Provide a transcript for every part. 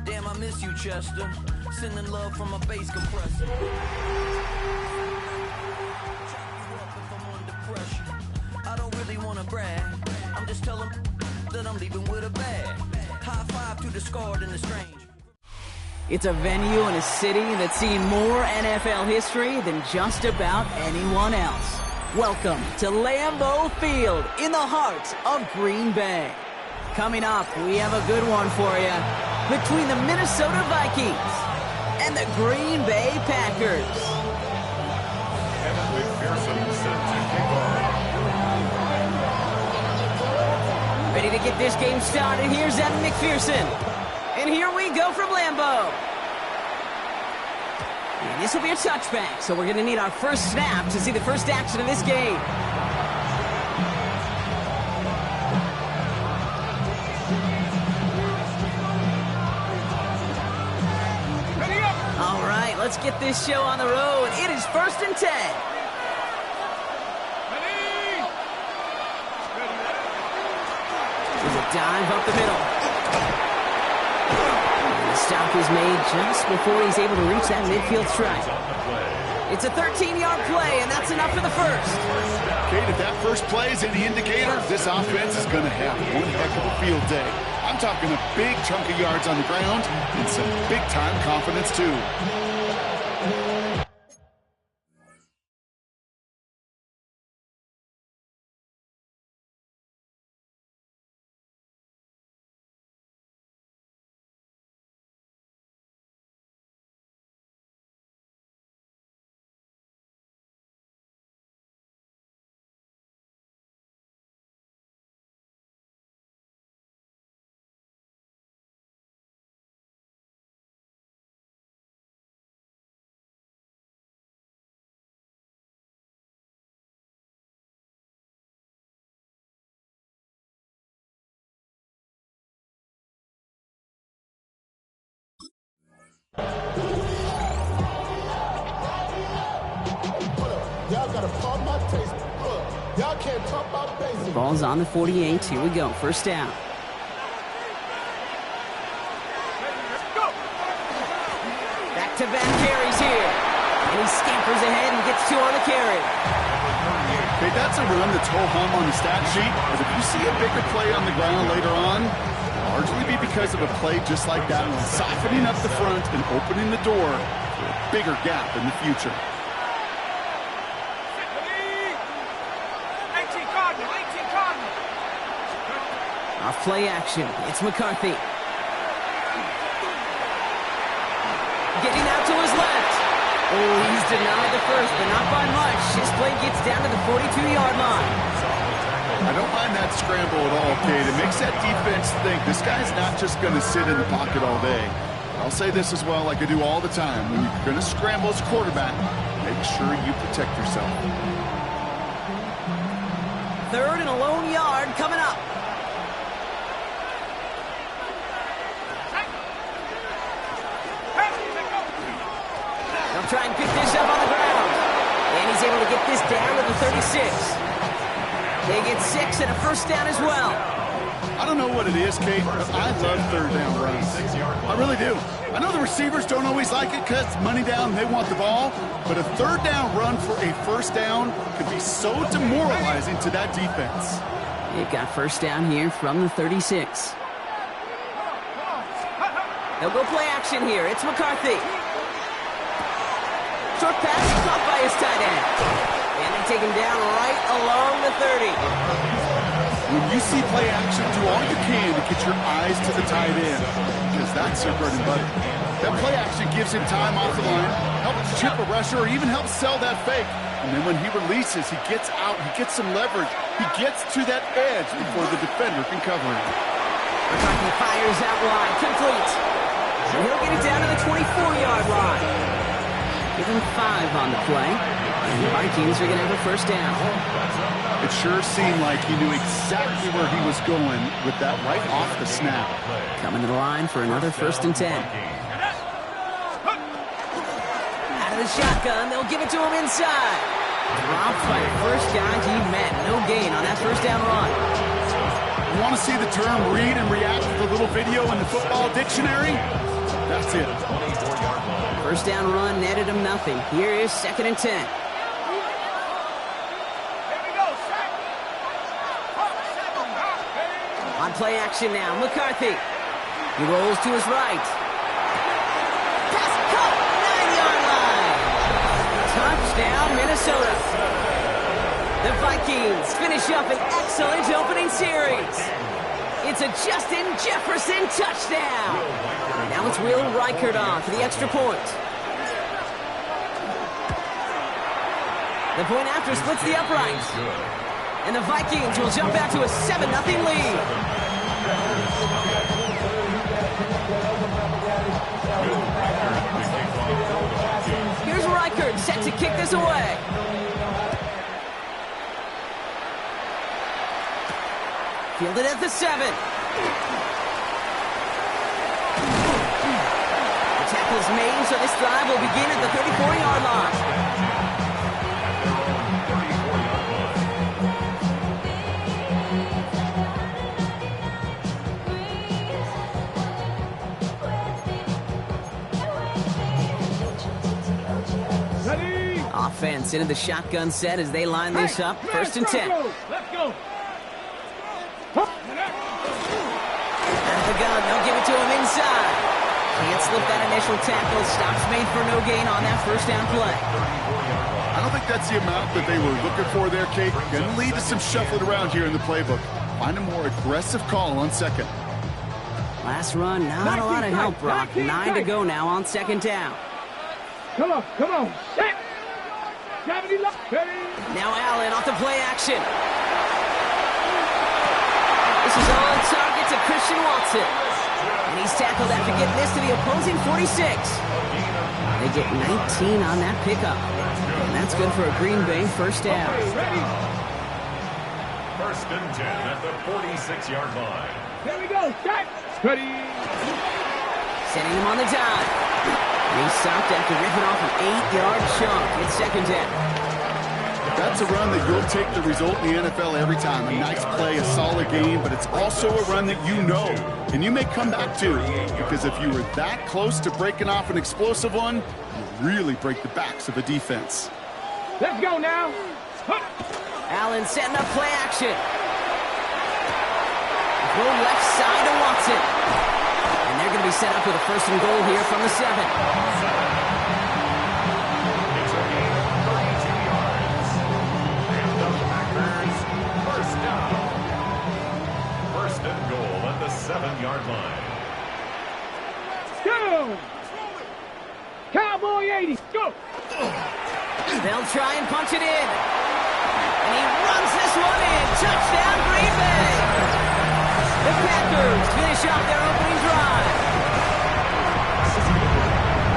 Damn, I miss you, Chester. Sending love from a bass compressor. I don't really want to brag. I'm just telling that I'm leaving with a bag. High five to the scarred and the strange. It's a venue in a city that's seen more NFL history than just about anyone else. Welcome to Lambeau Field in the heart of Green Bay. Coming up, we have a good one for you between the Minnesota Vikings and the Green Bay Packers. Evan McPherson set to kick off. Ready to get this game started. Here's Evan McPherson. And here we go from Lambeau. And this will be a touchback, so we're going to need our first snap to see the first action of this game. All right, let's get this show on the road. It is 1st and 10. There's a dive up the middle. The stop is made just before he's able to reach that midfield strike. It's a 13-yard play, and that's enough for the first. Kate, if that first play is any indicator, this offense is going to have one heck of a field day. I'm talking a big chunk of yards on the ground and some big-time confidence, too. Y'all gotta pump my taste. Y'all can't pump my basic. Ball's on the 48. Here we go. First down. Back-to-back carries here. And he scampers ahead and gets 2 on the carry. Okay, that's a run that's ho-hum on the stat sheet, but if you see a bigger play on the ground later on, it'll largely be because of a play just like that one, softening up the front and opening the door for a bigger gap in the future. Off play action. It's McCarthy. Getting out to his left. Oh, he's denied the first, but not by much. His play gets down to the 42-yard line. I don't mind that scramble at all, Kate. It makes that defense think this guy's not just going to sit in the pocket all day. I'll say this as well, like I do all the time. When you're going to scramble as a quarterback, make sure you protect yourself. 3rd and a lone yard coming up. They'll try and pick this up on the ground. And he's able to get this down to the 36. They get 6 and a first down as well. I don't know what it is, Kate, but I love 3rd down runs. I really do. I know the receivers don't always like it because money down, they want the ball, but a 3rd down run for a first down could be so demoralizing to that defense. They've got first down here from the 36. They'll go play action here. It's McCarthy. Short pass caught by his tight end. And they take him down right along the 30. When you see play action, do all you can to get your eyes to the tight end, because that's their bread and butter. That play action gives him time off the line, helps chip a rusher, or even helps sell that fake. And then when he releases, he gets out, he gets some leverage. He gets to that edge before the defender can cover him. McCarthy fires out wide, complete. And he'll get it down to the 24-yard line. Give him 5 on the play. And the Vikings are going to have a first down. It sure seemed like he knew exactly where he was going with that right off the snap. Coming to the line for another 1st and 10. Out of the shotgun, they'll give it to him inside. Dropped by the first guy he met. No gain on that first down run. Want to see the term read and react with a little video in the football dictionary? That's it. First down run netted him nothing. Here is 2nd and 10. On play action now, McCarthy. He rolls to his right. Pass caught, 9-yard line. Touchdown, Minnesota. The Vikings finish up an excellent opening series. It's a Justin Jefferson touchdown. Now it's Will Reichert on for the extra point. The point after splits the uprights. And the Vikings will jump out to a 7-0 lead. Here's Reichert set to kick this away. Fielded at the 7. The tackle's made, so this drive will begin at the 34-yard line. Offense into the shotgun set as they line this up. 1st and 10. Let's go. Out of the gun, they'll give it to him inside. Can't slip that initial tackle. Stops made for no gain on that first down play. I don't think that's the amount that they were looking for there, Kate. Going to lead to some shuffling around here in the playbook. Find a more aggressive call on 2nd. Last run, not a lot of help, Brock. 9 to go now on 2nd down. Come on, come on. Set. Now Allen off the play action. This is on target to Christian Watson. And he's tackled after getting this to the opposing 46. They get 19 on that pickup. And that's good for a Green Bay first down. 1st and 10 at the 46-yard line. Here we go. Set. Ready. Setting him on the dime. And he stopped after ripping off an 8-yard chunk. It's 2nd down. That's a run that you'll take the result in the NFL every time. A nice play, a solid game, but it's also a run that you know, and you may come back to. Because if you were that close to breaking off an explosive one, you really break the backs of a defense. Let's go now. Allen setting up play action. Go left side to Watson. And they're going to be set up with a 1st and goal here from the 7. First and goal at the 7-yard line. Go! Cowboy 80, go! They'll try and punch it in. And he runs this one in. Touchdown, Green Bay! The Packers finish off their opening drive.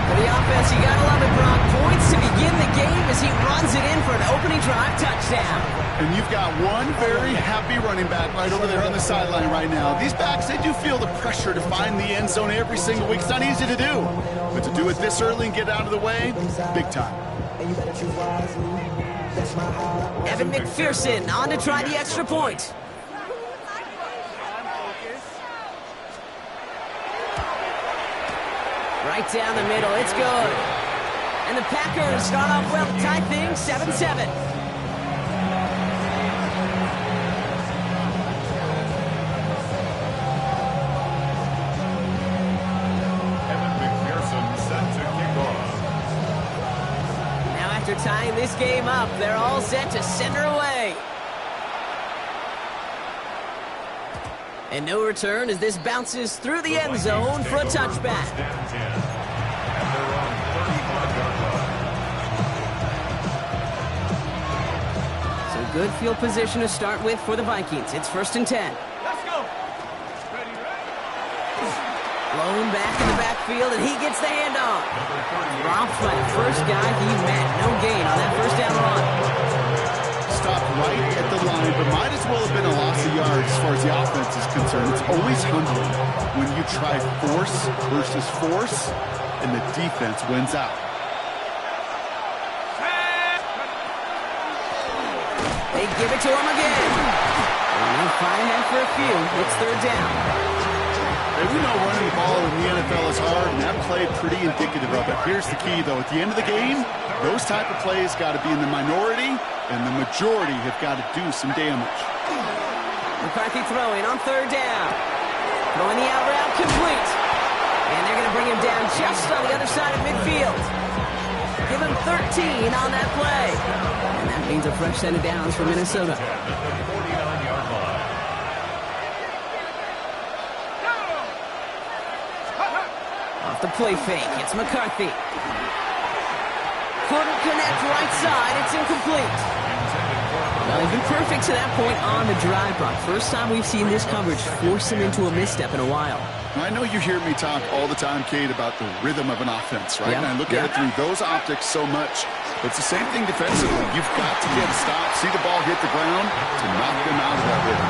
For the offense, you gotta love it, Brock. Points to begin the game as he runs it in for an opening drive touchdown. And you've got one very happy running back right over there on the sideline right now. These backs, they do feel the pressure to find the end zone every single week. It's not easy to do. But to do it this early and get out of the way, big time. Evan McPherson on to try the extra point. Right down the middle, it's good. And the Packers start off well to tie things 7-7. After tying this game up, they're all set to send her away. And no return as this bounces through the end zone for a touchback. So good field position to start with for the Vikings. It's 1st and 10. Let's go! Blown back in the backfield, and he gets the handoff. Dropped by the first guy he met. No gain on that first down run. Stopped right at the line, but might as well have been a loss of yards as far as the offense is concerned. It's always humbling when you try force versus force, and the defense wins out. They give it to him again. And they'll fight ahead for a few. It's third down. Hey, we know running the ball in the NFL is hard, and that play pretty indicative of it. Here's the key, though. At the end of the game, those type of plays got to be in the minority, and the majority have got to do some damage. McCarthy throwing on third down. Throwing the out route complete. And they're going to bring him down just on the other side of midfield. Give him 13 on that play. And that means a fresh set of downs for Minnesota. Off the play fake, it's McCarthy. Couldn't connect right side, it's incomplete. Well, they've been perfect to that point on the drive, Brock. First time we've seen this coverage force him into a misstep in a while. I know you hear me talk all the time, Kate, about the rhythm of an offense, right? Yeah. And I look at it through those optics so much. It's the same thing defensively. You've got to get a stop, see the ball hit the ground to knock them out of that rhythm.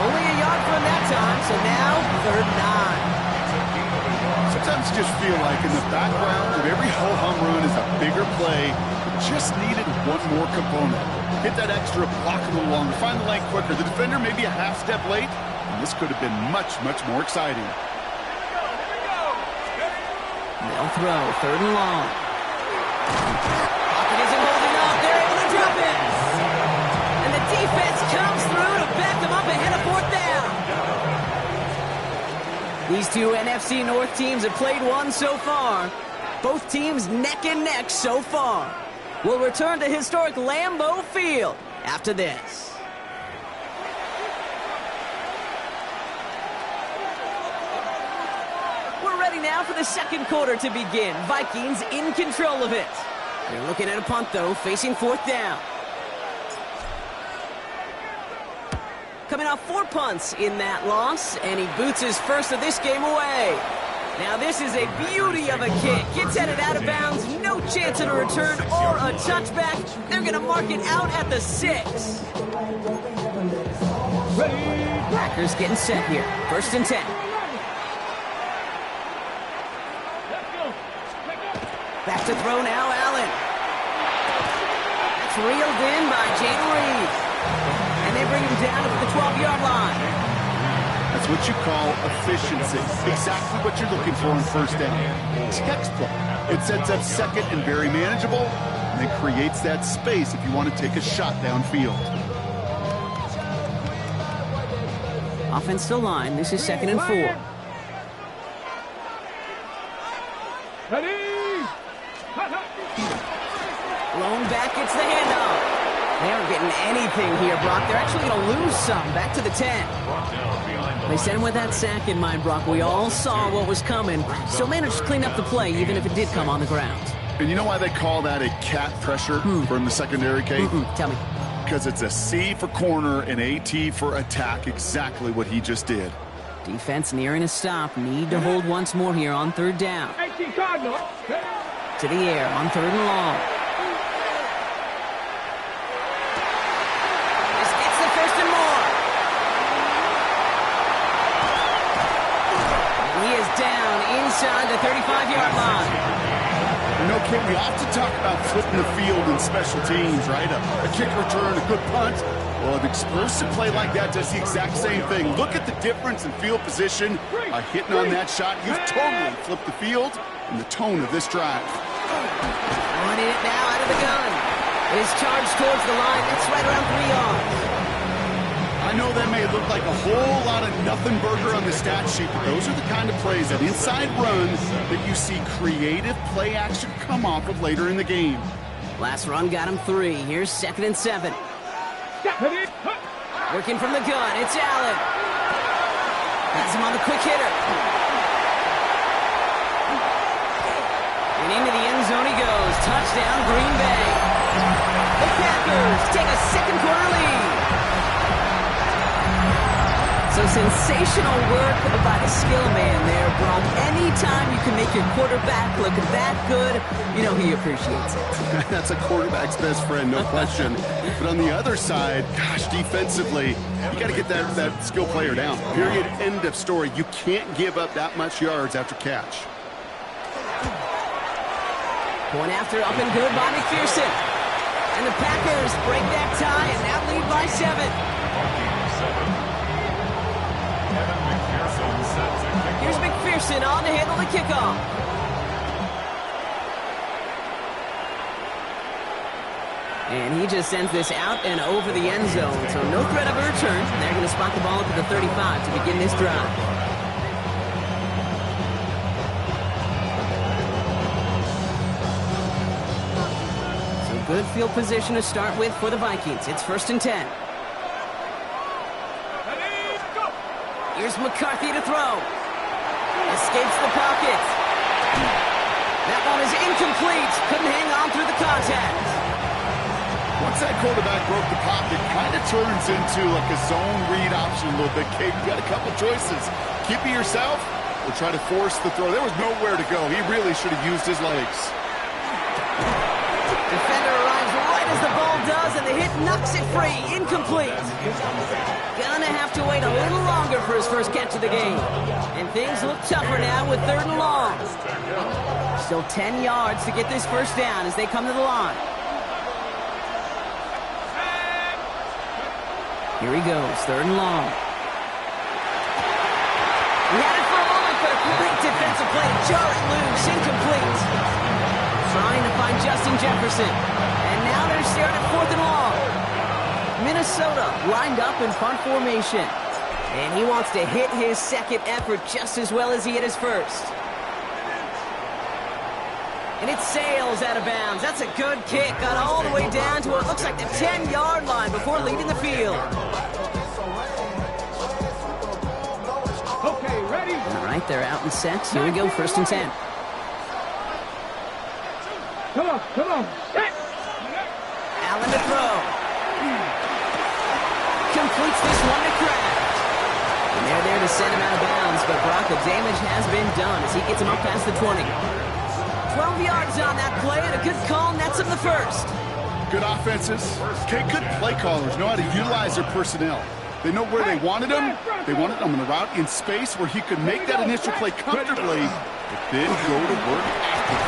Only a yard from that time, so now third and 9. Sometimes you just feel like in the background of every ho-hum run is a bigger play. It just needed one more component. Hit that extra block a little longer, find the lane quicker. The defender maybe a half step late, and this could have been much, much more exciting. They'll throw, third and long. Pocket isn't holding up, they're able to drop it. And the defense comes through to back them up ahead of fourth down. These two NFC North teams have played one so far. Both teams neck and neck so far. We'll return to historic Lambeau Field after this. We're ready now for the second quarter to begin. Vikings in control of it. They're looking at a punt, though, facing fourth down. Coming off 4 punts in that loss, and he boots his first of this game away. Now this is a beauty of a kick. Gets headed out of bounds, no chance of a return or a touchback. They're going to mark it out at the 6. Packers getting set here. First and 10. Back to throw now, Allen. That's reeled in by Jayden Reed. And they bring him down to the 12-yard line. That's what you call efficiency. Exactly what you're looking for in first down. Textbook. It sets up second and very manageable, and it creates that space if you want to take a shot downfield. Offense to line. This is second and 4. Ready? Lone back gets the handoff. They aren't getting anything here, Brock. They're actually going to lose some. Back to the 10. They sent him with that sack in mind, Brock. We all saw what was coming, so managed to clean up the play, even if it did come on the ground. And you know why they call that a cat pressure from the secondary, Kate? Tell me. Because it's a C for corner and a T for attack. Exactly what he just did. Defense nearing a stop. Need to hold once more here on third down. To the air on third and long. This gets the first and more. And he is down inside the 35-yard line. You know, Kate, we often talk about flipping the field in special teams, right? A kick return, a good punt. Well, an explosive play like that does the exact same thing. Look at the difference in field position. By hitting on that shot, you've totally flipped the field and the tone of this drive. Throwing it now out of the gun. Is charged towards the line. That's right around 3 yards. I know that may look like a whole lot of nothing burger on the stat sheet, but those are the kind of plays, that inside run, that you see creative play action come off of later in the game. Last run got him 3. Here's second and 7. Working from the gun, it's Allen. Has him on the quick hitter. And into the end zone he goes. Touchdown, Green Bay. The Packers take a second quarter lead. So sensational work by the skill man there, Brock. Anytime you can make your quarterback look that good, you know he appreciates it. That's a quarterback's best friend, no question. But on the other side, gosh, defensively, you got to get that skill player down. Period, end of story. You can't give up that much yards after catch. Point after up and good by McPherson. And the Packers break that tie and now lead by 7. Peterson on to handle the kickoff. And he just sends this out and over the end zone. So no threat of a return. They're going to spot the ball up at the 35 to begin this drive. So good field position to start with for the Vikings. It's 1st and 10. Here's McCarthy to throw. Escapes the pocket. That one is incomplete. Couldn't hang on through the contact. Once that quarterback broke the pocket, kind of turns into like a zone read option a little bit. Kate, you got a couple choices. Keep it yourself or try to force the throw. There was nowhere to go. He really should have used his legs. Defender arrives right as the ball does, and the hit knocks it free. Incomplete. Gonna have to wait a little longer for his first catch of the game. And things look tougher now with 3rd and long. Still 10 yards to get this first down as they come to the line. Here he goes, 3rd and long. He had it for a moment, but a great defensive play. Jar it loose, incomplete. Trying to find Justin Jefferson. And now they're staring at 4th and long. Minnesota lined up in punt formation. And he wants to hit his second effort just as well as he hit his first. And it sails out of bounds. That's a good kick. Got all the way down to what looks like the 10-yard line before leaving the field. Okay, ready? All right, they're out and set. Here we go, 1st and 10. Come on, come on. Set. Allen to throw. Completes this one to Kraft. And they're there to send him out of bounds, but Brock, the damage has been done as he gets him up past the 20. 12 yards on that play, and a good call nets him the first. Good offenses. Okay, good play callers know how to utilize their personnel. They know where they wanted him. They wanted him on the route in space where he could make that initial play comfortably, but then go to work after it.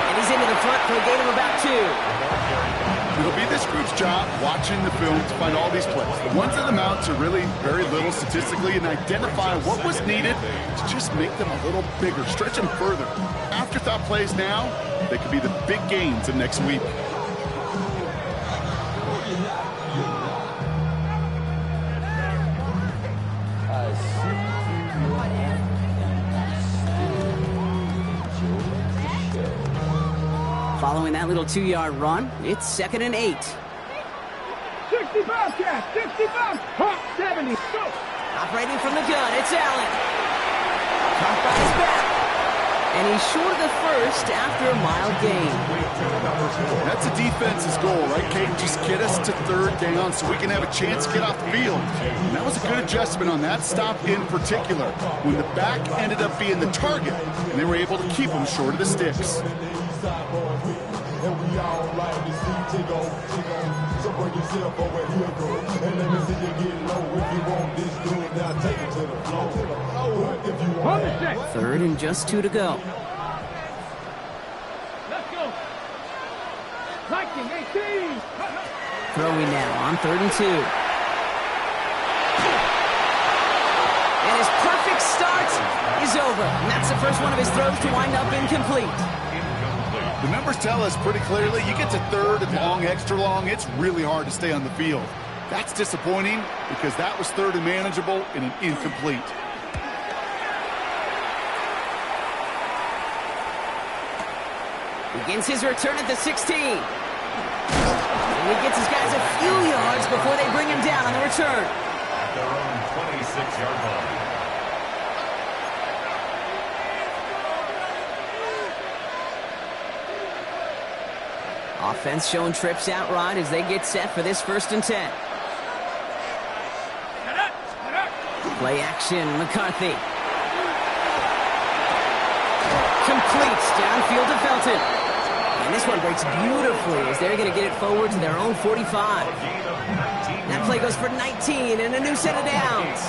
And he's into the front for a gain of about 2. It'll be this group's job watching the film to find all these plays. The ones in the mounts are really very little statistically and identify what was needed to just make them a little bigger, stretch them further. Afterthought plays now, they could be the big gains of next week. Following that little 2-yard run, it's 2nd and 8. 65, Cash, 65. Hot 70. Go. Operating from the gun, it's Allen. Caught by his back. And he's short of the first after a mild gain. That's a defense's goal, right, Kate? Just get us to 3rd down so we can have a chance to get off the field. And that was a good adjustment on that stop in particular, when the back ended up being the target, and they were able to keep him short of the sticks. And we all like to see Tigo. So bring yourself over here, bro. And let me see you get low. If you want this good, now take it to the floor. If you want it. 3rd and just 2 to go. Let's go. Viking 18. Throwing now on 3rd and 2. And his perfect start is over. And that's the first one of his throws to wind up incomplete. The numbers tell us pretty clearly, you get to 3rd and long, extra long, it's really hard to stay on the field. That's disappointing because that was 3rd and manageable and an incomplete. Begins his return at the 16. And he gets his guys a few yards before they bring him down on the return. At their own 26-yard line. Offense showing trips out right as they get set for this 1st and 10. Play action, McCarthy. Completes downfield to Felton. And this one breaks beautifully as they're going to get it forward to their own 45. That play goes for 19 and a new set of downs.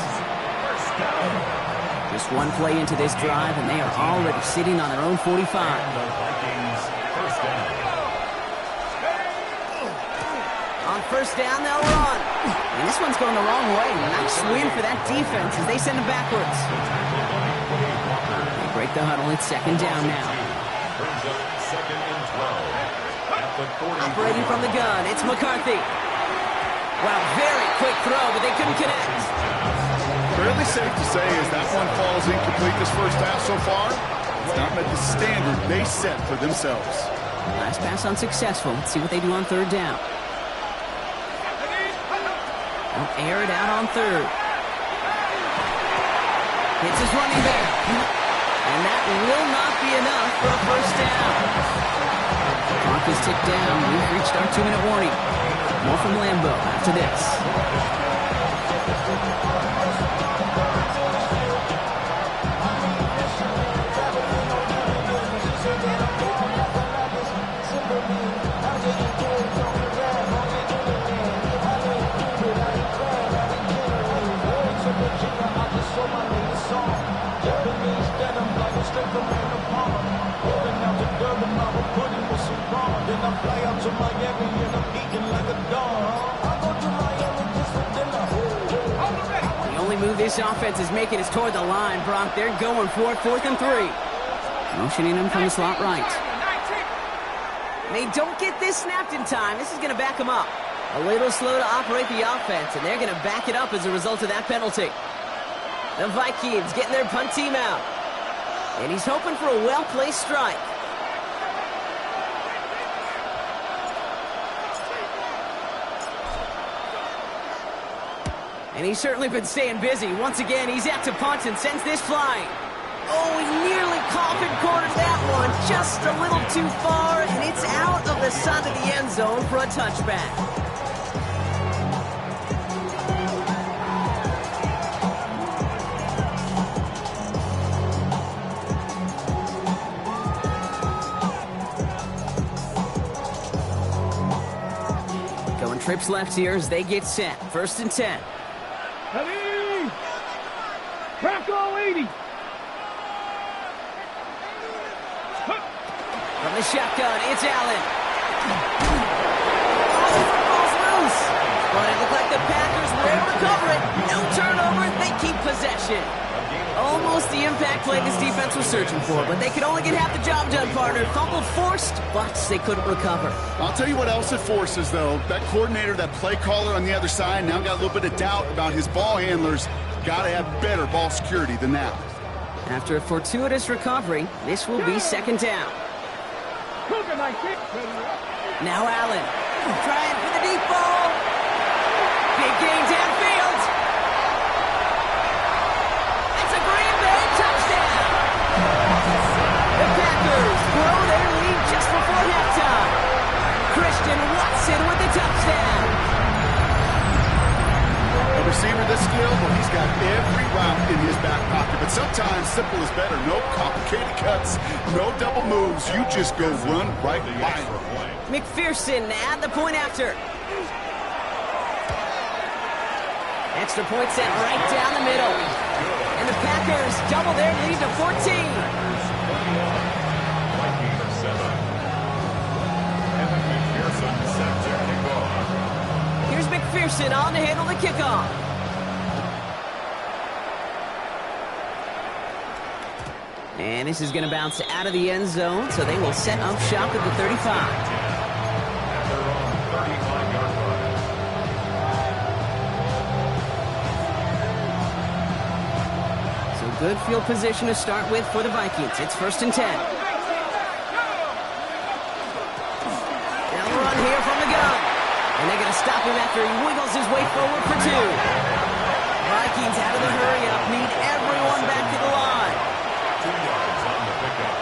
Just one play into this drive and they are already sitting on their own 45. On 1st down, they'll run. And this one's going the wrong way. Nice win for that defense as they send him backwards. the huddle. It's second down now. Brings up second and 12. At the 40. Operating from the gun, it's McCarthy. Wow, very quick throw, but they couldn't connect. Fairly safe to say as that one falls incomplete this first half so far, it's not met the standard they set for themselves. Last pass unsuccessful. Let's see what they do on third down. They'll air it out on third. Hits his running back. And that will not be enough for a first down. Clock is ticked down. We've reached our 2-minute warning. More from Lambeau after this. The only move this offense is making is toward the line, Brock. They're going for it, 4th and 3. Motioning him from the slot right. They don't get this snapped in time. This is going to back them up. A little slow to operate the offense, and they're going to back it up as a result of that penalty. The Vikings getting their punt team out. And he's hoping for a well-placed strike. And he's certainly been staying busy. Once again, he's out to punt and sends this flying. Oh, he nearly coffin cornered that one. Just a little too far, and it's out of the side of the end zone for a touchback. Going trips left here as they get set. 1st and 10. Ready? Bronco 80. From the shotgun, it's Allen. Oh, ball's loose. But it looked like the Packers were able to cover it. No turnover, they keep possession. Almost the impact play this defense was searching for, but they could only get half the job done, partner. Fumble forced, but they couldn't recover. I'll tell you what else it forces, though. That coordinator, that play caller on the other side, now got a little bit of doubt about his ball handlers. Got to have better ball security than that. After a fortuitous recovery, this will be 2nd down. Now Allen, trying for the deep ball. Big gain downfield. That's a Green Bay touchdown. The Packers grow their lead just before halftime. Christian Watson with the touchdown. A receiver this skilled, well, he's got every route in his back pocket. But sometimes simple is better. No complicated cuts, no double moves. You just go run right by him. McPherson at the point after. Extra point sent right down the middle. And the Packers double their lead to 14. Vikings 7. Evan McPherson set to kick off. Here's McPherson on to handle the kickoff. And this is going to bounce out of the end zone, so they will set up shop at the 35. At their own 35-yard line. So good field position to start with for the Vikings. It's 1st and 10. They'll run here from the gun. And they're going to stop him after he wiggles his way forward for 2. Vikings out of the hurry-up need everyone back to the line. 2 yards on the pickup.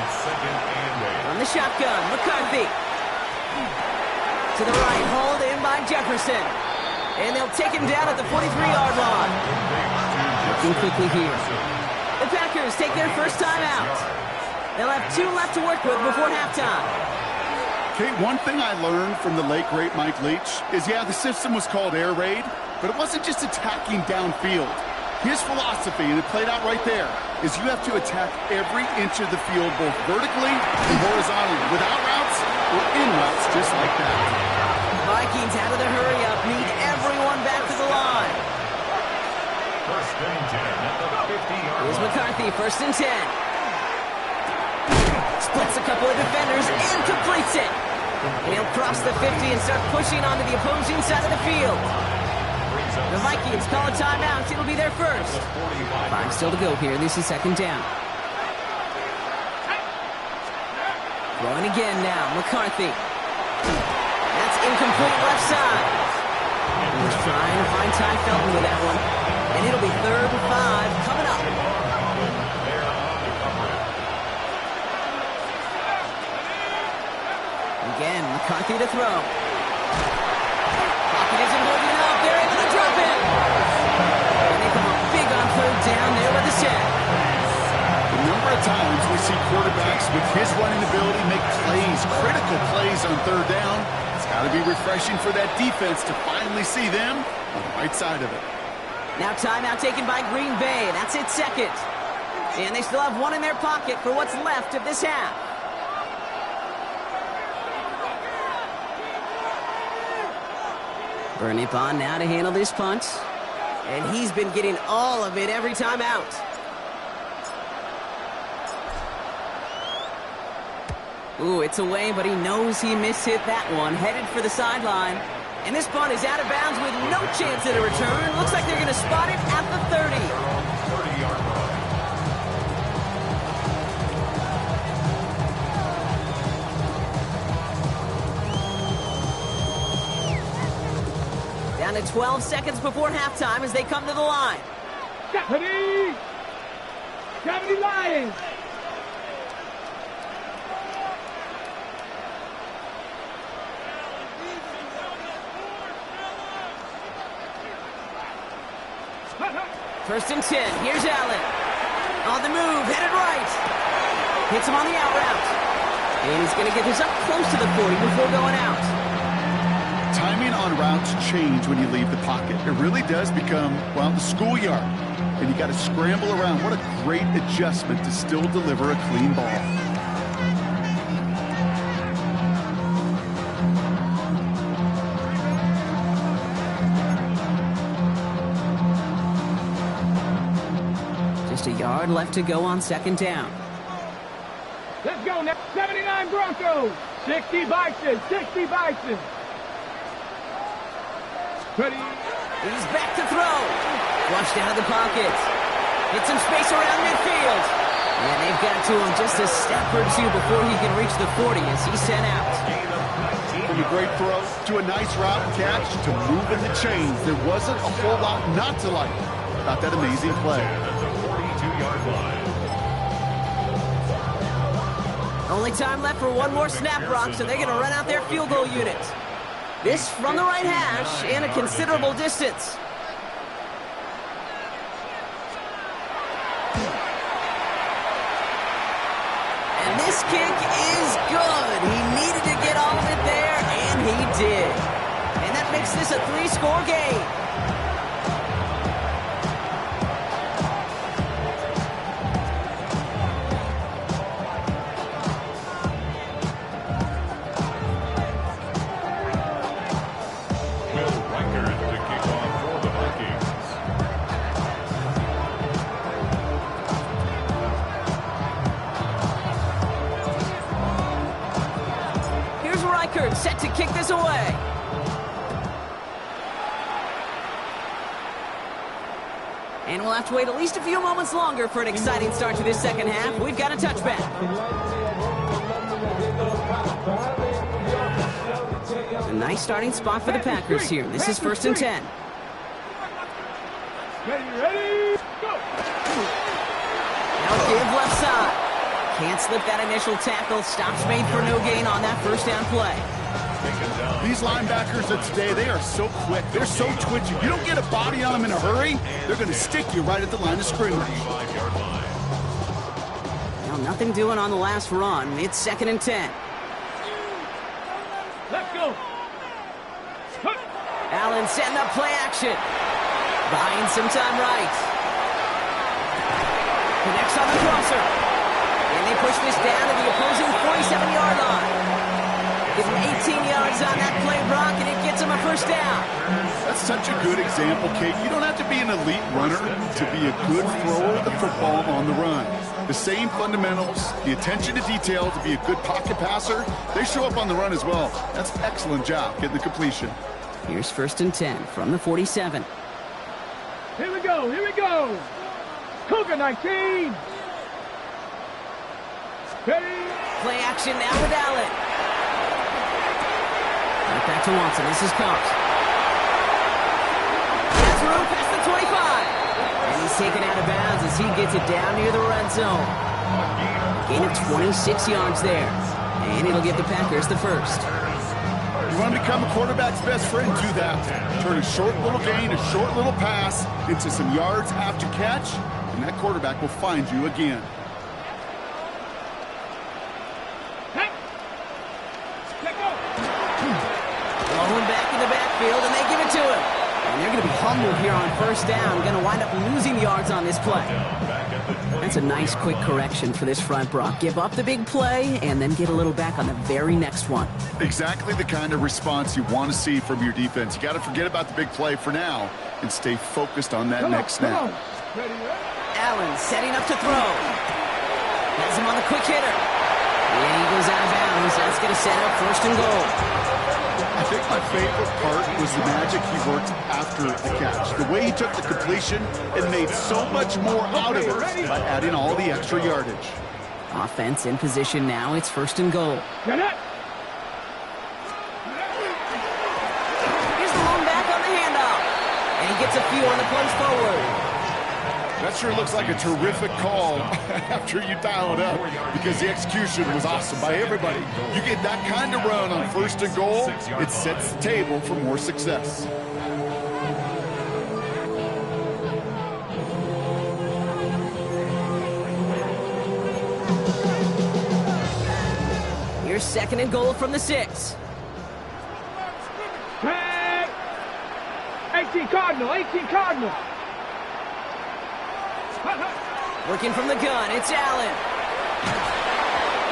It's 2nd and 8. On the shotgun, McCarthy. To the right, hauled in by Jefferson. And they'll take him down at the 43-yard line. Looking quickly here. The Packers take their first time out. They'll have 2 left to work with before halftime. Okay, one thing I learned from the late, great Mike Leach is, yeah, the system was called air raid, but it wasn't just attacking downfield. His philosophy, and it played out right there, is you have to attack every inch of the field, both vertically and horizontally, without routes or in routes, just like that. Vikings out of the hurry-up need everyone back to the line. 1st and 10 at the 50-yard line. Here's McCarthy, 1st and 10. Splits a couple of defenders and completes it. And he'll cross the 50 and start pushing onto the opposing side of the field. The Vikings call a timeout. It'll be their first. 5 still to go here. This is second down. Throwing again now. McCarthy. That's incomplete left side. He's trying to find Ty Felton with that one. And it'll be 3rd and 5 coming up. Again, McCarthy to throw. Pocket isn't holding up. They're able to drop it. And they come up big on 3rd down there with the set. A number of times we see quarterbacks with his running ability make plays, critical plays on 3rd down. It's got to be refreshing for that defense to finally see them on the right side of it. Now timeout taken by Green Bay. That's its second. And they still have one in their pocket for what's left of this half. Bernie Bond now to handle this punt. And he's been getting all of it every time out. Ooh, it's away, but he knows he mishit that one. Headed for the sideline. And this punt is out of bounds with no chance at a return. Looks like they're going to spot it at the 30. 30-yard line. Down to 12 seconds before halftime as they come to the line. Deputy! Deputy Lions! First and 10. Here's Allen. On the move, headed right. Hits him on the out route. And he's going to get this up close to the 40 before going out. Timing on routes change when you leave the pocket. It really does become, well, the schoolyard. And you got to scramble around. What a great adjustment to still deliver a clean ball. Just a yard left to go on second down. Let's go now. 79 Broncos. 60 Bison. 60 Bison. Ready. He's back to throw. Flushed out of the pocket. Hits some space around midfield. And they've got to him just a step or two before he can reach the 40 as he's sent out. From a great throw to a nice route catch to moving the chains. There wasn't a whole lot not to like about that amazing play. At the 42-yard line. Only time left for one more snap, Brock, so they're going to run out their field goal unit. This from the right hash and a considerable distance. And this kick is good. He needed to get all of it there, and he did. And that makes this a 3-score game. Set to kick this away. And we'll have to wait at least a few moments longer for an exciting start to this second half. We've got a touchback. A nice starting spot for the Packers here. This is first and 10. Ready, go! Now give left side. Can't slip that initial tackle. Stops made for no gain on that first down play. These linebackers of today, they are so quick. They're so twitchy. You don't get a body on them in a hurry, they're going to stick you right at the line of scrimmage. Well, nothing doing on the last run. It's second and 10. Let's go. Allen setting up play action. Buying some time right. Connects on the crosser. And they push this down to the opposing 47-yard line. Give him 18 yards on that play, Brock, and it gets him a first down. That's such a good example, Kate. You don't have to be an elite runner to be a good thrower of the football on the run. The same fundamentals, the attention to detail to be a good pocket passer, they show up on the run as well. That's an excellent job getting the completion. Here's 1st and 10 from the 47. Here we go, here we go. Cougar 19. Ready? Play action now with Allen. Right back to Watson. This is Cox. Has room past the 25. And he's taken out of bounds as he gets it down near the red zone. Gain of 26 yards there. And it'll give the Packers the first. You want to become a quarterback's best friend, do that. Turn a short little gain, a short little pass into some yards after catch, and that quarterback will find you again. Throwing back in the backfield, and they give it to him. And they're going to be humbled here on 1st down. Going to wind up losing yards on this play. That's a nice quick correction for this front, Brock. Give up the big play and then get a little back on the very next one. Exactly the kind of response you want to see from your defense. You got to forget about the big play for now and stay focused on that next snap. Allen setting up to throw. Has him on the quick hitter. And he goes out of bounds. That's going to set up 1st and goal. I think my favorite part was the magic he worked after the catch. The way he took the completion and made so much more out of it by adding all the extra yardage. Offense in position now. It's 1st and goal. Get it. Here's the long back on the handoff. And he gets a few on the punch forward. That sure looks like a terrific call after you dial it up because the execution was awesome by everybody. You get that kind of run on 1st and goal, it sets the table for more success. Here's 2nd and goal from the 6. 18 Cardinal, 18 Cardinal. Working from the gun, it's Allen.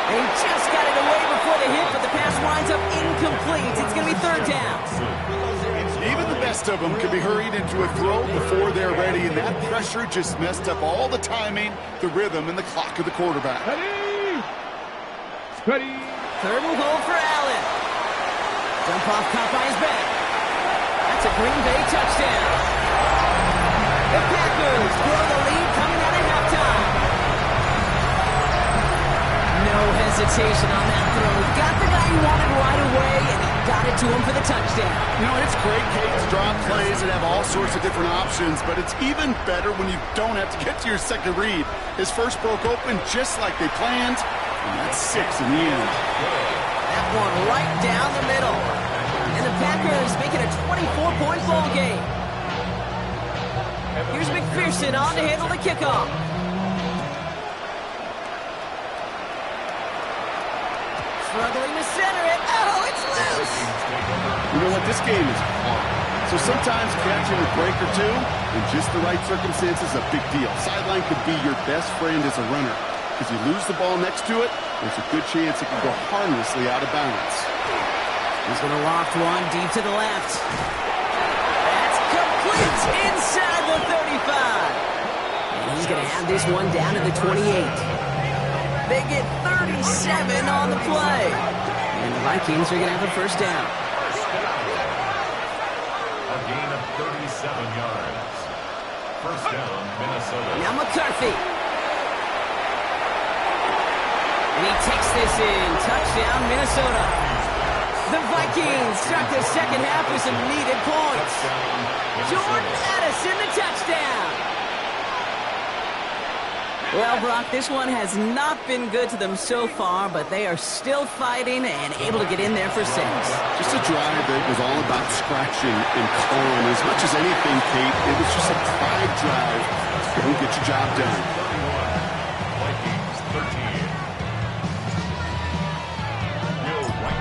He just got it away before the hit, but the pass winds up incomplete. It's going to be 3rd down. Even the best of them can be hurried into a throw before they're ready, and that pressure just messed up all the timing, the rhythm, and the clock of the quarterback. Ready. Ready. 3rd and goal for Allen. Dump off caught by his back. That's a Green Bay touchdown. The Packers grow the lead coming out of halftime. No hesitation on that throw. Got the guy he wanted right away, and he got it to him for the touchdown. You know, it's great, Kate, to draw plays and have all sorts of different options, but it's even better when you don't have to get to your second read. His first broke open just like they planned, and that's 6 in the end. That one right down the middle. And the Packers make it a 24-point ball game. Here's McPherson on to handle the kickoff. Struggling to center it. Oh, it's loose. You know what? This game is hard. So sometimes catching a break or two in just the right circumstances is a big deal. Sideline could be your best friend as a runner. Because you lose the ball next to it, there's a good chance it can go harmlessly out of bounds. He's going to loft one deep to the left. That's complete inside the 35. And he's going to have this one down to the 28. They get 37 on the play. And the Vikings are going to have a 1st down. A gain of 37 yards. 1st down, Minnesota. Now McCarthy. And he takes this in. Touchdown, Minnesota. The Vikings start the second half with some needed points. Jordan Addison, the touchdown. Well, Brock, this one has not been good to them so far, but they are still fighting and able to get in there for 6. Just a drive that was all about scratching and clawing. As much as anything, Kate, it was just a pride drive. Go get your job done. Vikings 13.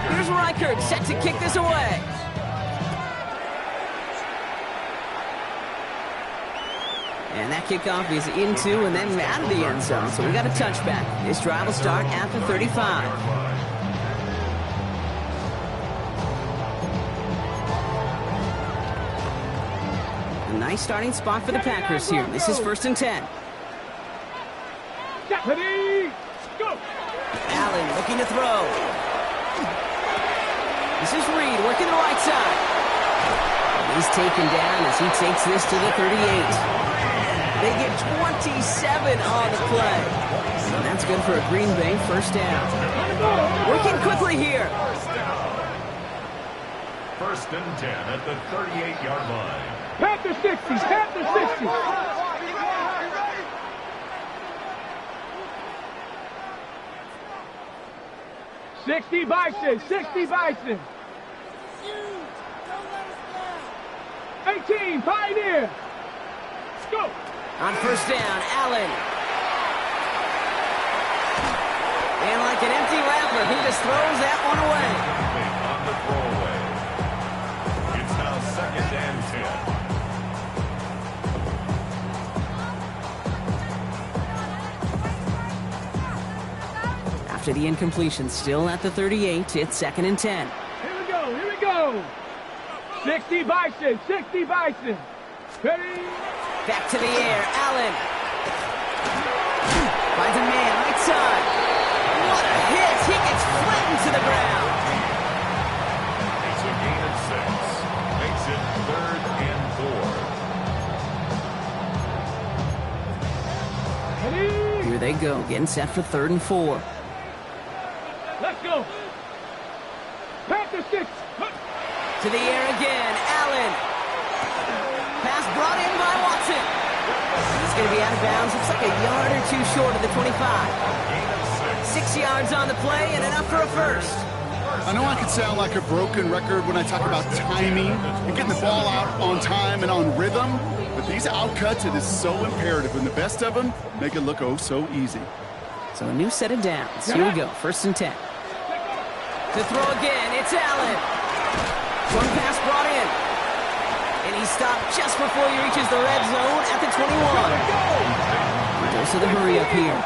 Here's Reichert set to kick this away. And that kickoff is into and then out of the end zone. So we got a touchback. This drive will start at the 35. A nice starting spot for the Packers here. This is 1st and 10. Ready, go! Allen looking to throw. This is Reed working the right side. He's taken down as he takes this to the 38. They get 27 on the play. And that's good for a Green Bay first down. Working quickly here. First and 10 at the 38-yard line. Panther 60, Panther 60. Bison, 60 Bison. 18, Pioneer. Go. On first down, Allen. And like an empty wrapper, he just throws that one away. On the throwaway. It's now second and 10. After the incompletion, still at the 38, it's second and 10. Here we go. 60 Bison, 60 Bison. Ready? Back to the air, Allen. Finds a man, right side. What a hit! He gets flattened to the ground. It's a gain of 6. Makes it third and 4. Ready? Here they go, getting set for third and 4. Let's go. Panther 6. To the air again, Allen. Pass brought in by Watson. He's going to be out of bounds. Looks like a yard or two short of the 25. 6 yards on the play and enough for a first. I know I can sound like a broken record when I talk about timing and getting the ball out on time and on rhythm, but these outcuts, it is so imperative, and the best of them make it look oh so easy. So a new set of downs. Here we go, first and 10. To throw again, it's Allen. One pass brought in. And he stopped just before he reaches the red zone at the 21. He goes to the hurry up here.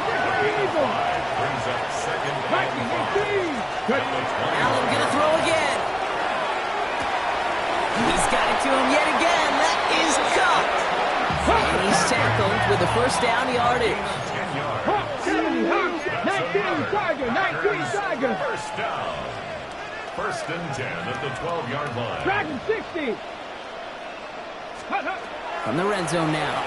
Brings up second and 5. Allen gonna throw again. He's got it to him yet again. That is caught. And he's tackled with the first down yardage. 10 yards. 19 Tiger, 19 Tiger. First down. First and 10 at the 12-yard line. Dragon 60. From the red zone now.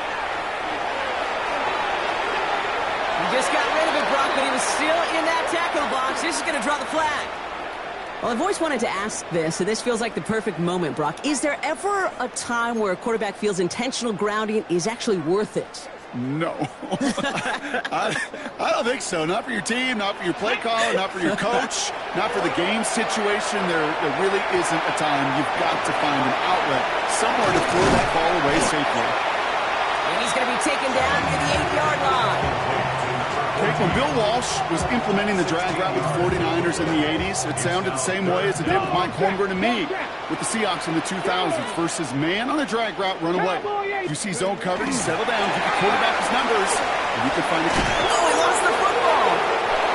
He just got rid of it, Brock, but he was still in that tackle box. This is going to draw the flag. Well, I've always wanted to ask this, and this feels like the perfect moment, Brock. Is there ever a time where a quarterback feels intentional grounding is actually worth it? No. I don't think so. Not for your team, not for your play caller, not for your coach, not for the game situation. There really isn't a time. You've got to find an outlet, somewhere to throw that ball away safely. And he's going to be taken down near the 8-yard line. Jake, when Bill Walsh was implementing the drag route with the 49ers in the 80s, it sounded the same way as it did with Mike Holmgren and me with the Seahawks in the 2000s versus man on a drag route, run away. You see zone coverage, settle down, give the quarterback his numbers, and you can find it. Oh, he lost the football.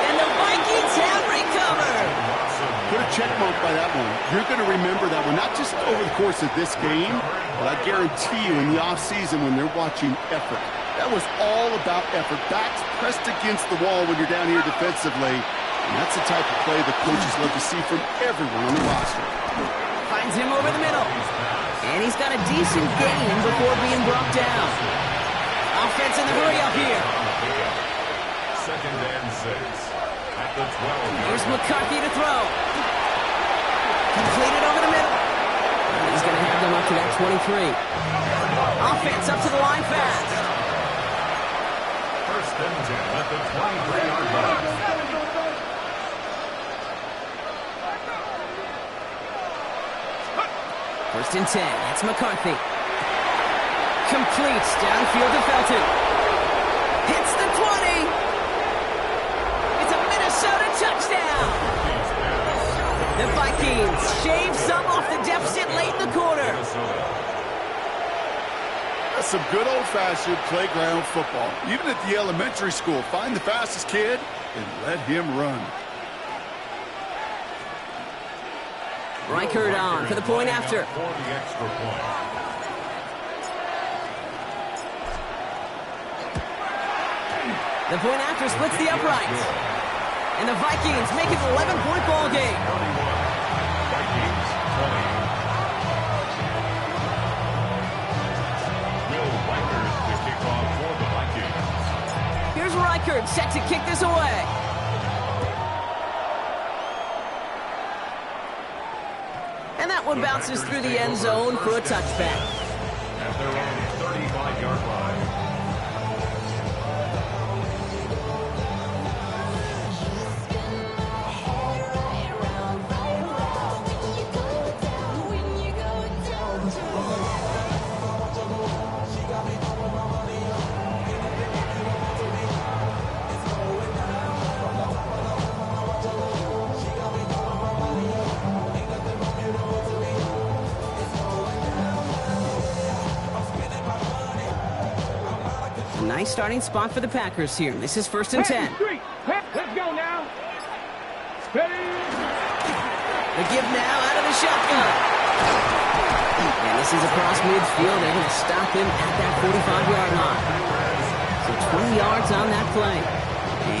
And the Vikings have recovered. Put a check mark by that one. You're going to remember that one, not just over the course of this game, but I guarantee you in the offseason when they're watching effort. That was all about effort. Backs pressed against the wall when you're down here defensively. And that's the type of play the coaches love to see from everyone on the roster. Finds him over the middle. And he's got a decent gain before being brought down. Offense in the hurry up here. Second and 6 at the 12. Here's McCarthy to throw. Completed over the middle. And he's going to have them up to that 23. Offense up to the line fast. First and 10 at the 23-yard line. First and 10. That's McCarthy. Completes downfield to Felton. Hits the 20. It's a Minnesota touchdown. The Vikings shave some off the deficit late in the quarter. That's some good old-fashioned playground football. Even at the elementary school, find the fastest kid and let him run. Reichert on for the point after. For the extra point. The point after splits the uprights. And the Vikings make it an 11-point ball game. 31. Vikings 20. Will Reichard to kick off for the Vikings. Here's Reichard set to kick this away. And that one bounces through the end zone for a touchback. At their own 35-yard line. Nice starting spot for the Packers here. This is 1st and 10. Let's go now. Steady. The give now out of the shotgun. And this is across midfield. They're going to stop him at that 45-yard line. So 20 yards on that play.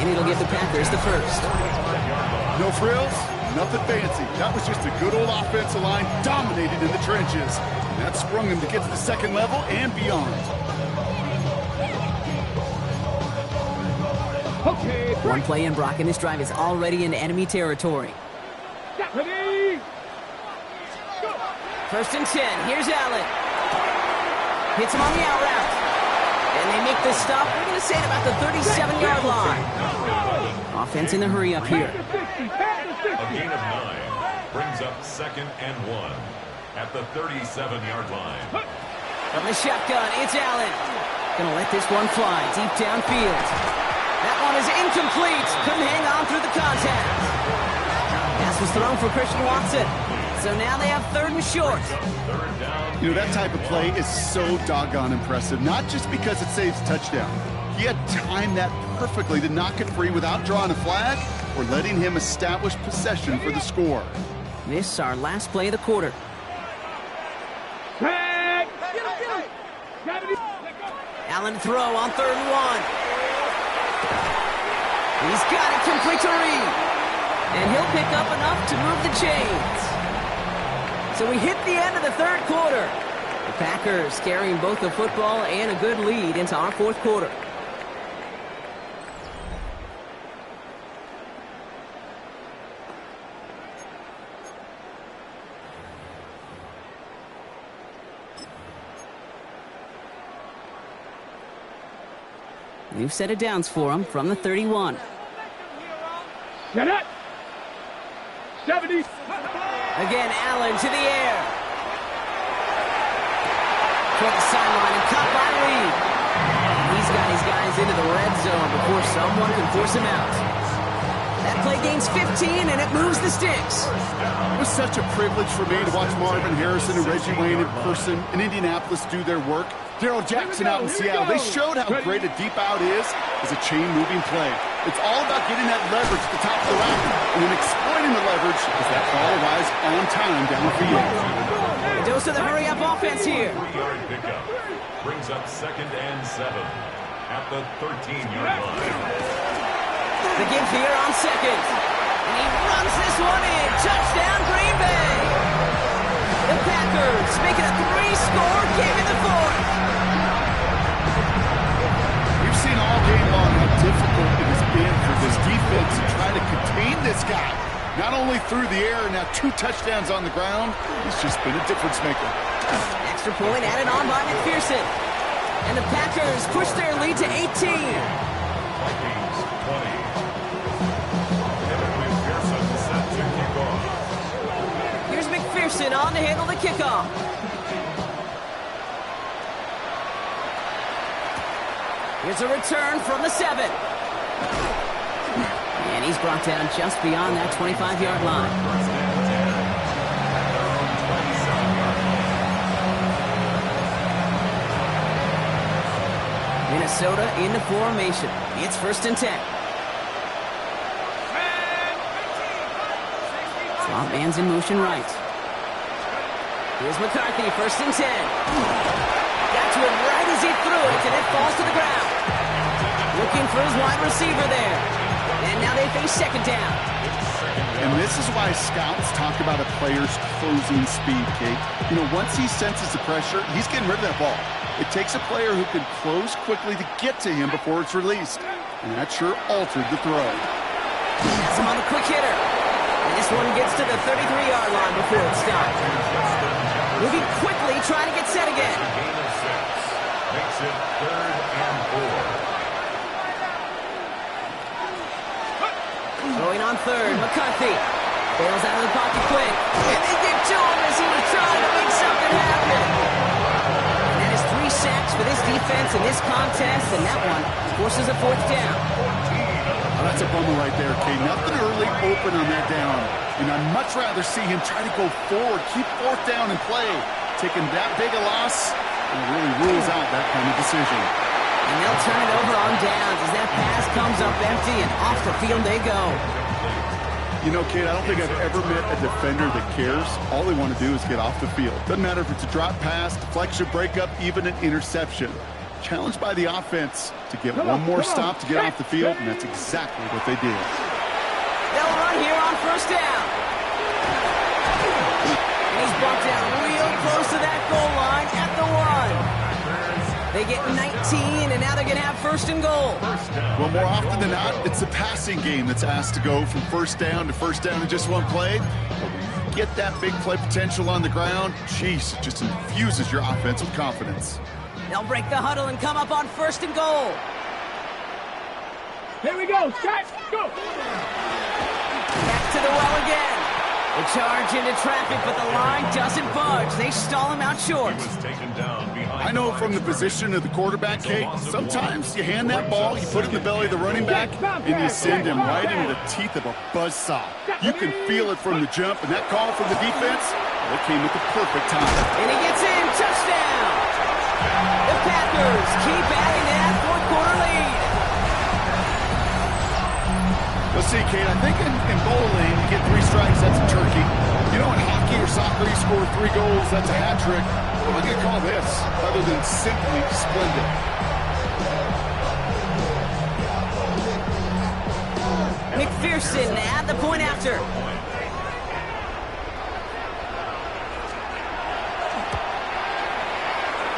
And it'll give the Packers the first. No frills, nothing fancy. That was just a good old offensive line dominated in the trenches. And that sprung them to get to the second level and beyond. Okay. One play in, Brock, and this drive is already in enemy territory. Ready. Go. 1st and 10. Here's Allen. Hits him on the out route. And they make the stop. We're going to say it about the 37-yard line. Offense in the hurry up here. A gain of 9 brings up 2nd and 1 at the 37-yard line. From the shotgun, it's Allen. Going to let this one fly deep downfield. That one is incomplete. Couldn't hang on through the contact. Pass was thrown for Christian Watson. So now they have 3rd and short. You know, that type of play is so doggone impressive, not just because it saves a touchdown. He had timed that perfectly to knock it free without drawing a flag or letting him establish possession for the score. This is our last play of the quarter. Allen throw on 3rd and 1. He's got it complete to Reed. And he'll pick up enough to move the chains. So we hit the end of the 3rd quarter. The Packers carrying both the football and a good lead into our 4th quarter. New set of downs for him from the 31. Get it. 70. Again, Allen to the air. Toward the sideline and caught by Reed. He's got his guys into the red zone before someone can force him out. That play gains 15 and it moves the sticks. It was such a privilege for me to watch Marvin Harrison and Reggie Wayne in person in Indianapolis do their work. Darrell Jackson out in Seattle, they showed how great a deep out is as a chain-moving play. It's all about getting that leverage at the top of the route and then exploiting the leverage as that ball arrives on time down the field. A dose of the hurry-up offense here. 3-yard pickup brings up 2nd and 7 at the 13-yard line. The give here on 2nd. And he runs this one in. Touchdown, Green Bay. The Packers making a 3-score game in the 4th. We've seen all game long how difficult it has been for this defense to try to contain this guy. Not only through the air, now 2 touchdowns on the ground. He's just been a difference maker. Extra point added on by McPherson. And the Packers push their lead to 18. Vikings 20. McPherson set to kick off. Here's McPherson on to handle the kickoff. Here's a return from the 7. And he's brought down just beyond that 25-yard line. Minnesota in the formation. It's 1st and 10. Swamp man's in motion right. Here's McCarthy, 1st and 10. Got to him right as he threw it, and it falls to the ground. looking for his wide receiver there. And now they face second down. And this is why scouts talk about a player's closing speed, Kate. You know, once he senses the pressure, he's getting rid of that ball. It takes a player who can close quickly to get to him before it's released. And that sure altered the throw. Has him on the quick hitter. And this one gets to the 33-yard line before it's stopped. Moving quickly, trying to get set again. Gain of 6. Makes it 3rd and 4. Throwing on third, McCarthy. Bails out of the pocket quick. And they get to him as he was trying to make something happen. And that is 3 sacks for this defense in this contest, and that one forces a 4th down. Oh, that's a bummer right there, Kate. Nothing early open on that down. And I'd much rather see him try to go forward, keep 4th down and play. Taking that big a loss, it really rules out that kind of decision. And they'll turn it over on downs as that pass comes up empty, and off the field they go. You know, Kate, I don't think I've ever met a defender that cares. All they want to do is get off the field. Doesn't matter if it's a drop pass, deflection, breakup, even an interception. Challenged by the offense to get one more stop to get off the field, and that's exactly what they did. They'll run here on 1st down. And he's bumped down real close to that goal line at the 1. They get 19, and now they're going to have 1st and goal. Well, more often than not, it's the passing game that's asked to go from 1st down to 1st down in just one play. But when you get that big play potential on the ground, geez, it just infuses your offense with confidence. They'll break the huddle and come up on 1st and goal. Here we go. Set. Go. Back to the well again. They charge into traffic, but the line doesn't budge. They stall him out short. He was taken down behind. I know from the position of the quarterback, Kate, sometimes you hand that ball, you put it in the belly of the running back, and you send him right into the teeth of a buzzsaw. You can feel it from the jump, and that call from the defense, well, it came at the perfect time. And he gets in. Touchdown. The Packers keep adding to that 4th quarter lead. Let's see, Kate, I think in bowling, you get 3 strikes, that's a turkey. You know, in hockey or soccer, you score 3 goals, that's a hat trick. What am I going to call this, other than simply splendid? McPherson at the point after.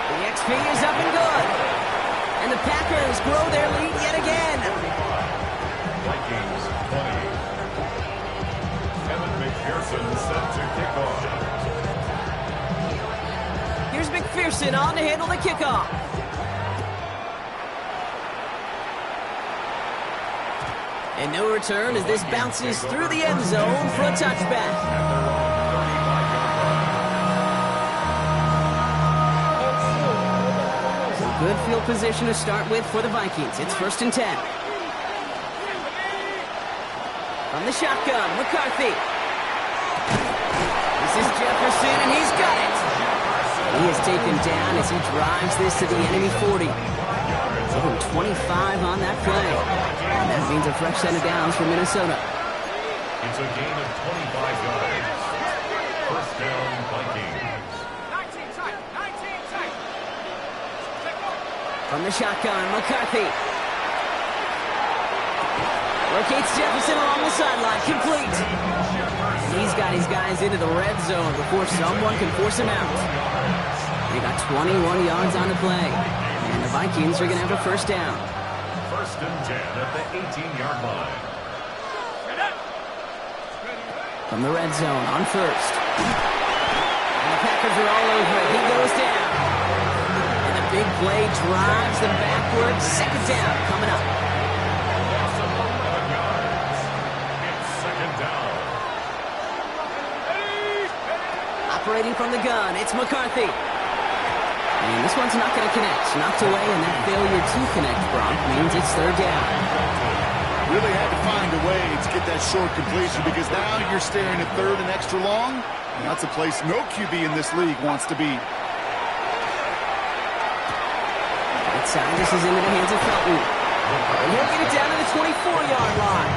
The XP is up and good. And the Packers grow their lead yet again. Vikings 20. Evan McPherson set to kick off. Here's McPherson on to handle the kickoff. And no return as this bounces through the end zone for a touchback. So good field position to start with for the Vikings. It's 1st and 10. From the shotgun, McCarthy. This is Jefferson, and he's got it. He is taken down as he drives this to the enemy 40. Give him 25 on that play. And that means a fresh set of downs for Minnesota. It's a gain of 25 yards. 1st down, Vikings. 19 tight. From the shotgun, McCarthy. Locates Jefferson along the sideline, complete. He's got his guys into the red zone before someone can force him out. They got 21 yards on the play. And the Vikings are going to have a 1st down. 1st and 10 at the 18-yard line. From the red zone on 1st. And the Packers are all over it. He goes down. And the big play drives them backwards. 2nd down coming up. Loss of 11 yards. It's 2nd down. Operating from the gun, it's McCarthy. And this one's not going to connect. Knocked away, and that failure to connect, Brock, means it's 3rd down. Really had to find a way to get that short completion because now you're staring at 3rd and extra long. And that's a place no QB in this league wants to be. Outside, this is into the hands of Felton. And he'll get it down to the 24-yard line.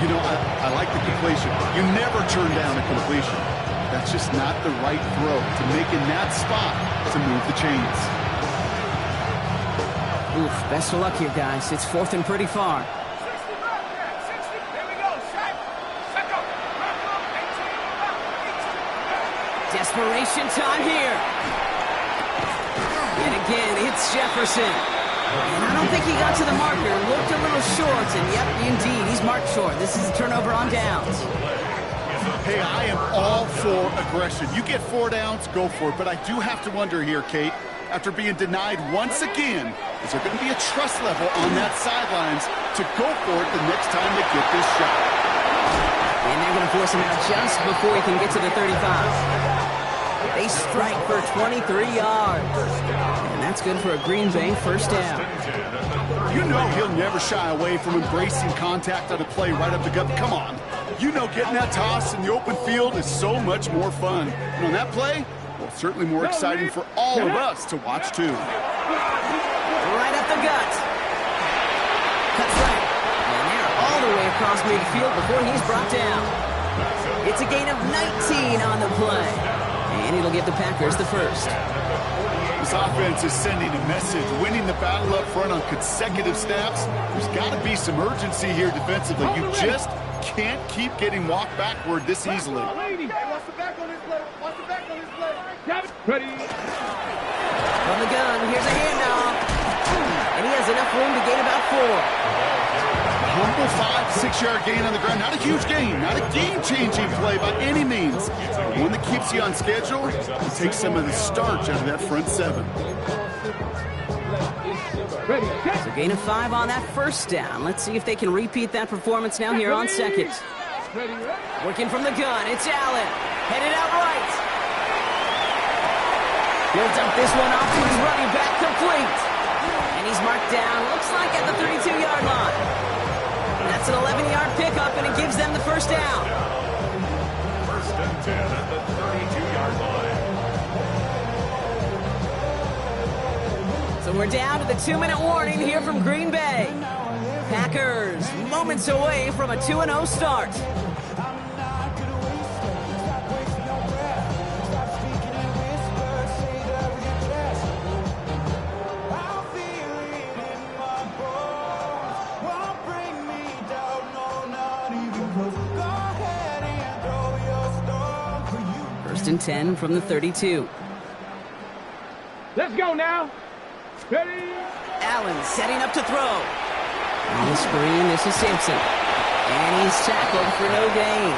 You know, I like the completion. You never turn down a completion. That's just not the right throw to make in that spot to move the chains. Oof, best of luck here, guys. It's 4th and pretty far. Desperation time here. And again, it's Jefferson. And I don't think he got to the marker. Looked a little short, and yep, indeed, he's marked short. This is a turnover on downs. Hey, I am all for aggression. You get 4 downs, go for it. But I do have to wonder here, Kate, after being denied once again, is there going to be a trust level on that sidelines to go for it the next time they get this shot? And they're going to force him out just before he can get to the 35. They strike for 23 yards. And that's good for a Green Bay first down. You know he'll never shy away from embracing contact on a play right up the gut. Come on. You know getting that toss in the open field is so much more fun. And on that play, well, certainly more exciting for all of us to watch too. Right up the gut. Cuts right. And they're all the way across midfield before he's brought down. It's a gain of 19 on the play. And it'll give the Packers the first. This offense is sending a message, winning the battle up front on consecutive snaps. There's got to be some urgency here defensively. You just can't keep getting walked backward this easily. Watch the back on this play. Watch the back on this play. Ready. From the gun, here's a handoff. And he has enough room to gain about 4. Humble 5-6-yard gain on the ground. Not a huge gain, not a game-changing play by any means. But one that keeps you on schedule and takes some of the starch out of that front 7. So gain of 5 on that first down. Let's see if they can repeat that performance now here on second. Working from the gun, it's Allen. Headed out right. He'll dump this one off to his running back, complete. And he's marked down, looks like at the 32-yard line. That's an 11-yard pickup, and it gives them the first down. First and 10 at the 32-yard line. So we're down to the 2-minute warning here from Green Bay. Packers moments away from a 2-0 start. First and 10 from the 32. Let's go now. Ready. Allen setting up to throw. On the screen, this is Simpson. And he's tackled for no gain.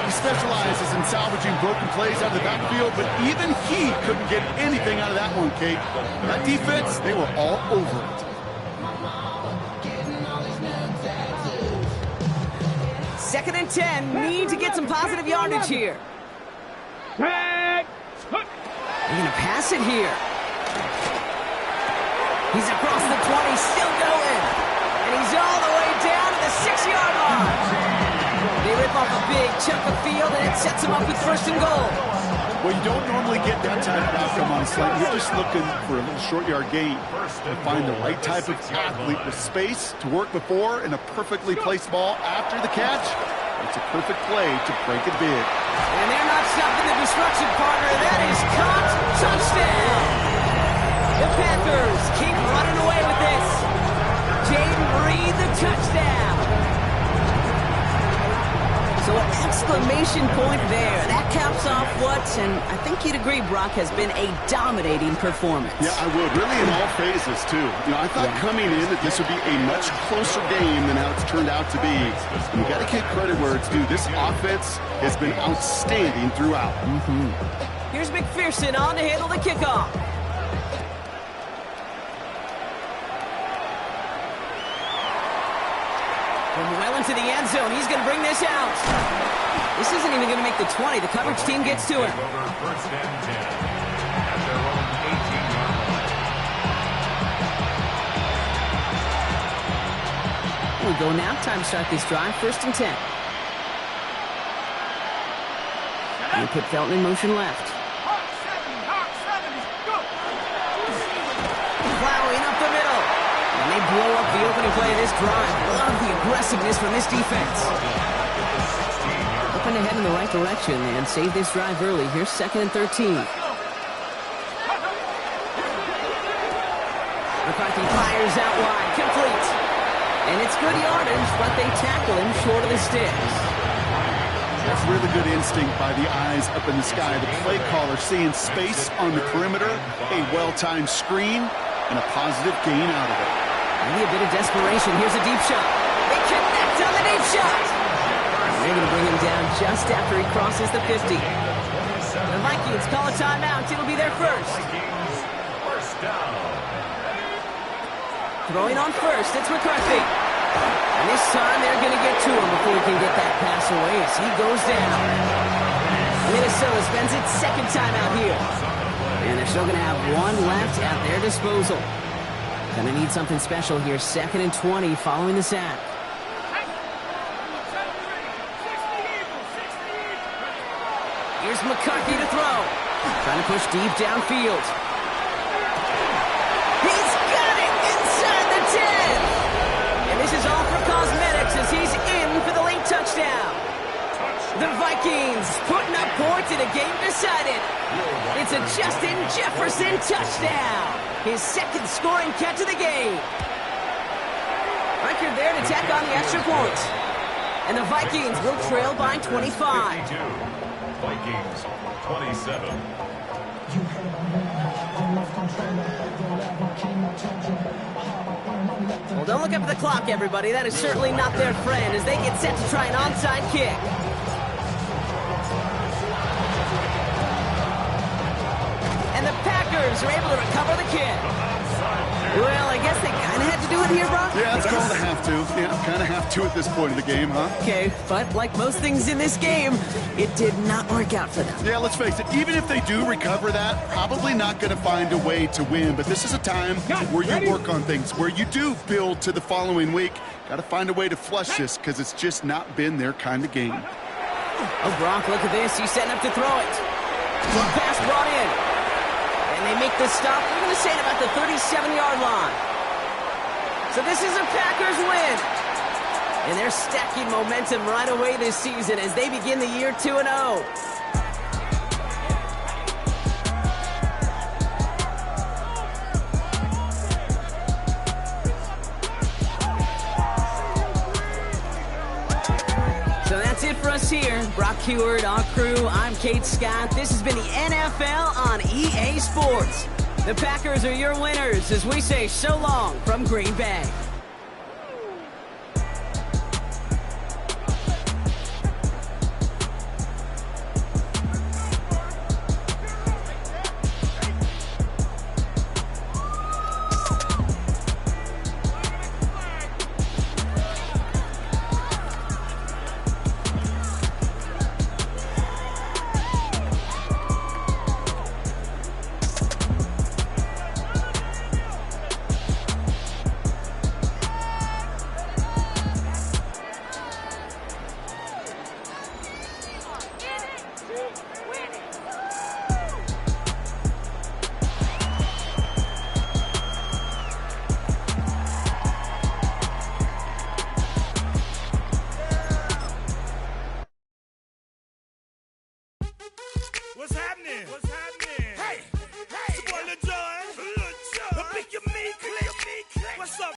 He specializes in salvaging broken plays out of the backfield, but even he couldn't get anything out of that one, Kate. That defense, they were all over it. Second and 10, need to get some positive yardage here. Tag. They're going to pass it here. He's across the 20, still going. And he's all the way down to the 6-yard line. They rip off a big chunk of field, and it sets him up with first and goal. Well, you don't normally get that type of outcome on a slant. You're just looking for a little short-yard gain. To find the right type of athlete with space to work before and a perfectly placed ball after the catch. It's a perfect play to break it big. And they're not stopping the destruction, partner. That is caught. Touchdown. The Packers keep running away with this. Jaden Reed, the touchdown. So an exclamation point there. That caps off what, and I think you'd agree, Brock, has been a dominating performance. Yeah, I would. Really in all phases, too. You know, I thought coming in that this would be a much closer game than how it's turned out to be. And you got to give credit where it's due. This offense has been outstanding throughout. Here's McPherson on to handle the kickoff. From well into the end zone, he's going to bring this out. This isn't even going to make the 20. The coverage team gets to it. First and 10 at their own 18-yard line. We go now. Time to start this drive. First and 10. And put Felton in motion left. Plowing up the middle. And they blow up the opening play of this drive. Love the aggressiveness from this defense. Looking ahead in the right direction and save this drive early. Here's second and 13. Fires out wide, complete. And it's good yardage, but they tackle him short of the sticks. That's really good instinct by the eyes up in the sky. The play caller seeing space on the perimeter, a well-timed screen, and a positive gain out of it. Maybe a bit of desperation. Here's a deep shot. They connect on the deep shot. They're going to bring him down just after he crosses the 50. The Vikings call a timeout. It'll be their first. First down. Throwing on first, it's McCarthy. And this time they're going to get to him before he can get that pass away as he goes down. Minnesota spends its second time out here. And they're still going to have one left at their disposal. Going to need something special here. 2nd and 20 following the sack. Here's McCarthy to throw. Trying to push deep downfield. He's got it inside the 10. And this is all for cosmetics as he's in for the late touchdown. The Vikings putting up points in a game decided. It's a Justin Jefferson touchdown. His second scoring catch of the game. Record there to tack on the extra point. And the Vikings will trail by 25. 52. Vikings 27. Well, don't look up at the clock, everybody. That is certainly not their friend as they get set to try an onside kick. And the Packers are able to recover the kick. Well, I guess they kind of had to do it here, Brock. Yeah, it's called a have to. Yeah, kind of have to at this point of the game, huh? Okay, but like most things in this game, it did not work out for them. Yeah, let's face it, even if they do recover that, probably not going to find a way to win. But this is a time where you work on things, where you do build to the following week. Got to find a way to flush this because it's just not been their kind of game. Oh, Brock, look at this. He's setting up to throw it. One pass brought in. And they make the stop, we're going to say, at about the 37-yard line. So this is a Packers win. And they're stacking momentum right away this season as they begin the year 2-0. So that's it for us here. Brock Huard, our crew, I'm Kate Scott. This has been the NFL on EA Sports. The Packers are your winners as we say so long from Green Bay. What's happening?